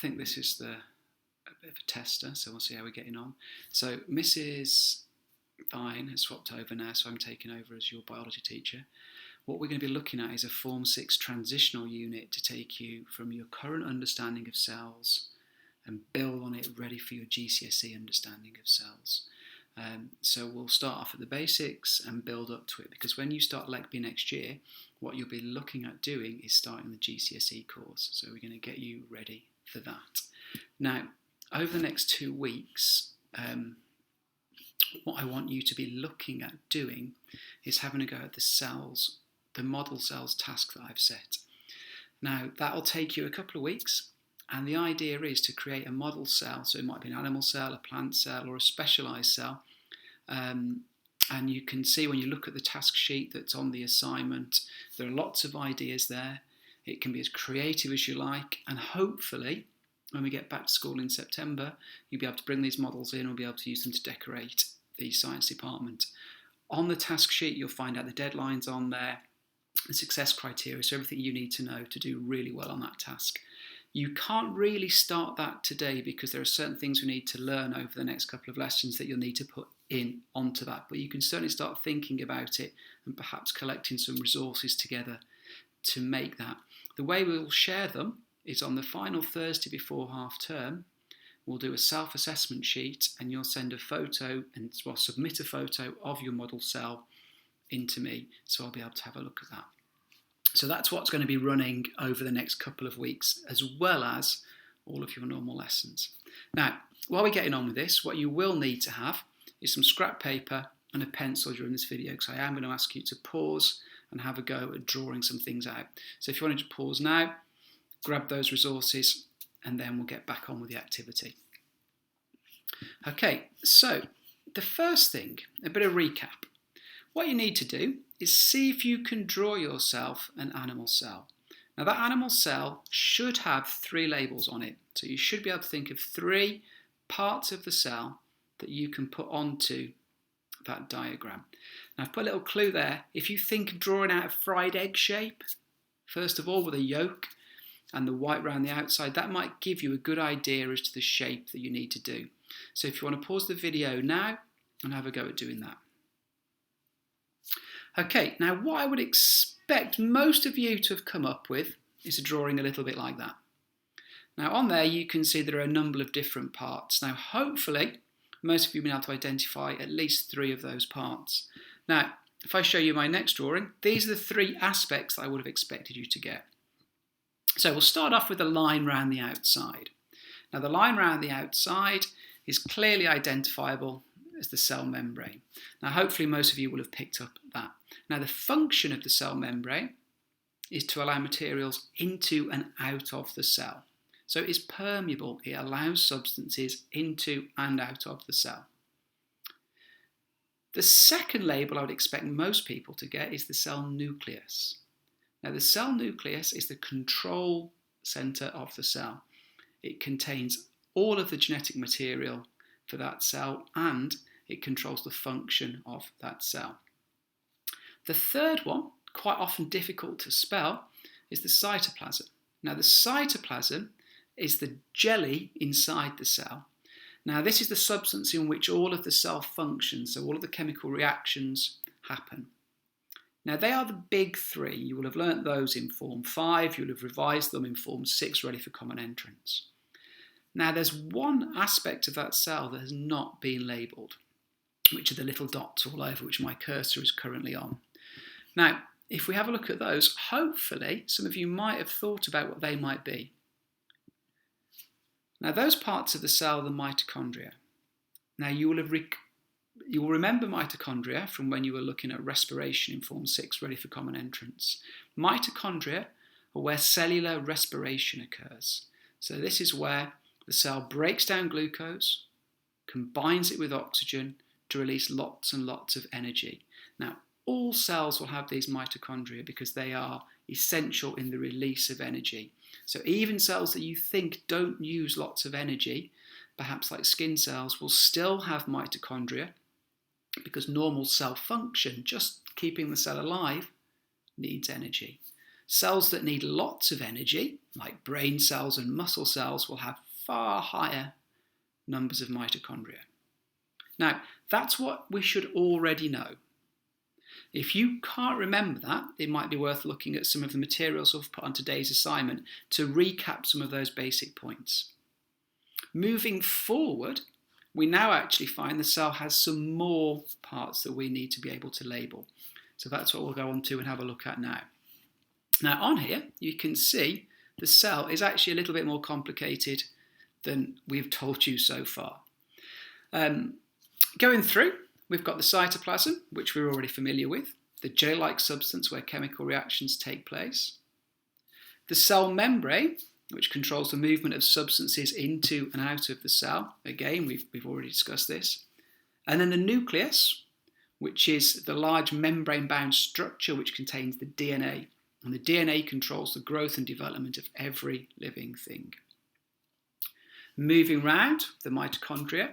think this is a bit of a tester, so we'll see how we're getting on. So Mrs. Vine has swapped over now, so I'm taking over as your biology teacher. What we're going to be looking at is a Form 6 transitional unit to take you from your current understanding of cells and build on it ready for your GCSE understanding of cells. So we'll start off at the basics and build up to it, because when you start LECB next year, what you'll be looking at doing is starting the GCSE course. So we're going to get you ready for that. Now, over the next 2 weeks, what I want you to be looking at doing is having a go at the cells, the model cells task that I've set. Now, that'll take you a couple of weeks, and the idea is to create a model cell. So it might be an animal cell, a plant cell, or a specialised cell. And you can see when you look at the task sheet that's on the assignment, there are lots of ideas there. It can be as creative as you like, and hopefully, when we get back to school in September, you'll be able to bring these models in and we'll be able to use them to decorate the science department. On the task sheet, you'll find out the deadlines on there, the success criteria, so everything you need to know to do really well on that task. You can't really start that today because there are certain things we need to learn over the next couple of lessons that you'll need to put in onto that, but you can certainly start thinking about it and perhaps collecting some resources together to make that. The way we'll share them is on the final Thursday before half term. We'll do a self-assessment sheet and you'll send a photo and submit a photo of your model cell into me, so I'll be able to have a look at that. So that's what's going to be running over the next couple of weeks, as well as all of your normal lessons. Now, while we're getting on with this, what you will need to have is some scrap paper and a pencil during this video, because I am going to ask you to pause and have a go at drawing some things out. So if you wanted to pause now, grab those resources, and then we'll get back on with the activity. Okay, so the first thing, a bit of recap. What you need to do is see if you can draw yourself an animal cell. Now that animal cell should have 3 labels on it. So you should be able to think of 3 parts of the cell that you can put onto that diagram. Now I've put a little clue there. If you think of drawing out a fried egg shape, first of all with a yolk and the white around the outside, that might give you a good idea as to the shape that you need to do. So if you want to pause the video now and have a go at doing that. Okay, now what I would expect most of you to have come up with is a drawing a little bit like that. Now on there you can see there are a number of different parts. Now hopefully most of you have been able to identify at least 3 of those parts. Now if I show you my next drawing, these are the 3 aspects that I would have expected you to get. So we'll start off with the line round the outside. Now the line round the outside is clearly identifiable as the cell membrane. Now hopefully most of you will have picked up that. Now the function of the cell membrane is to allow materials into and out of the cell. So it is permeable, it allows substances into and out of the cell. The second label I would expect most people to get is the cell nucleus. Now the cell nucleus is the control centre of the cell. It contains all of the genetic material for that cell and it controls the function of that cell. The third one, quite often difficult to spell, is the cytoplasm. Now the cytoplasm is the jelly inside the cell. Now this is the substance in which all of the cell functions, so all of the chemical reactions happen. Now they are the big 3. You will have learnt those in Form 5, you'll have revised them in Form 6 ready for Common Entrance. Now there's one aspect of that cell that has not been labelled, which are the little dots all over, which my cursor is currently on. Now, if we have a look at those, hopefully some of you might have thought about what they might be. Now those parts of the cell are the mitochondria. Now you will remember mitochondria from when you were looking at respiration in Form 6 ready for Common Entrance. Mitochondria are where cellular respiration occurs. So this is where the cell breaks down glucose, combines it with oxygen to release lots and lots of energy. Now, all cells will have these mitochondria because they are essential in the release of energy. So even cells that you think don't use lots of energy, perhaps like skin cells, will still have mitochondria because normal cell function, just keeping the cell alive, needs energy. Cells that need lots of energy, like brain cells and muscle cells, will have far higher numbers of mitochondria. Now, that's what we should already know. If you can't remember that, it might be worth looking at some of the materials I've put on today's assignment to recap some of those basic points. Moving forward, we now actually find the cell has some more parts that we need to be able to label. So that's what we'll go on to and have a look at now. Now on here, you can see the cell is actually a little bit more complicated than we've told you so far. Going through, we've got the cytoplasm, which we're already familiar with, the gel-like substance where chemical reactions take place. The cell membrane, which controls the movement of substances into and out of the cell. Again, we've already discussed this. And then the nucleus, which is the large membrane-bound structure which contains the DNA. And the DNA controls the growth and development of every living thing. Moving round, the mitochondria.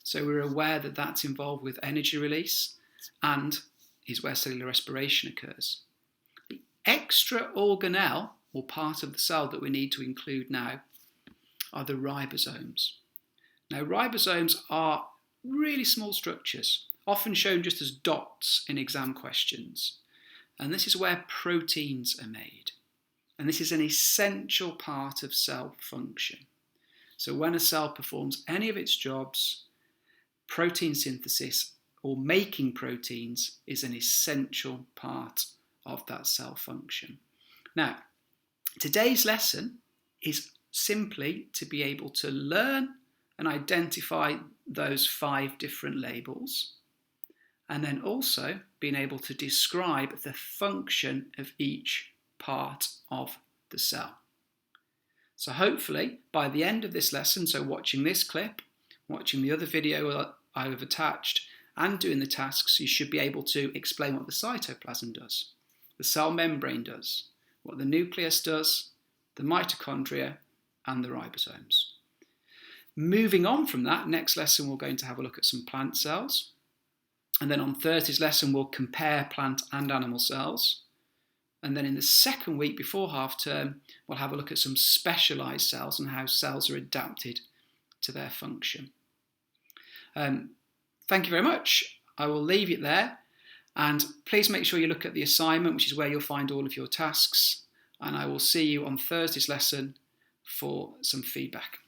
So we're aware that that's involved with energy release and is where cellular respiration occurs. The extra organelle, or part of the cell that we need to include now, are the ribosomes. Now, ribosomes are really small structures, often shown just as dots in exam questions. And this is where proteins are made. And this is an essential part of cell function. So when a cell performs any of its jobs, protein synthesis or making proteins is an essential part of that cell function. Now, today's lesson is simply to be able to learn and identify those 5 different labels, and then also being able to describe the function of each part of the cell. So hopefully by the end of this lesson, so watching this clip, watching the other video that I've attached, and doing the tasks, you should be able to explain what the cytoplasm does, the cell membrane does, what the nucleus does, the mitochondria, and the ribosomes. Moving on from that, next lesson we're going to have a look at some plant cells. And then on Thursday's lesson, we'll compare plant and animal cells. And then in the second week before half term, we'll have a look at some specialised cells and how cells are adapted to their function. Thank you very much. I will leave it there. And please make sure you look at the assignment, which is where you'll find all of your tasks. And I will see you on Thursday's lesson for some feedback.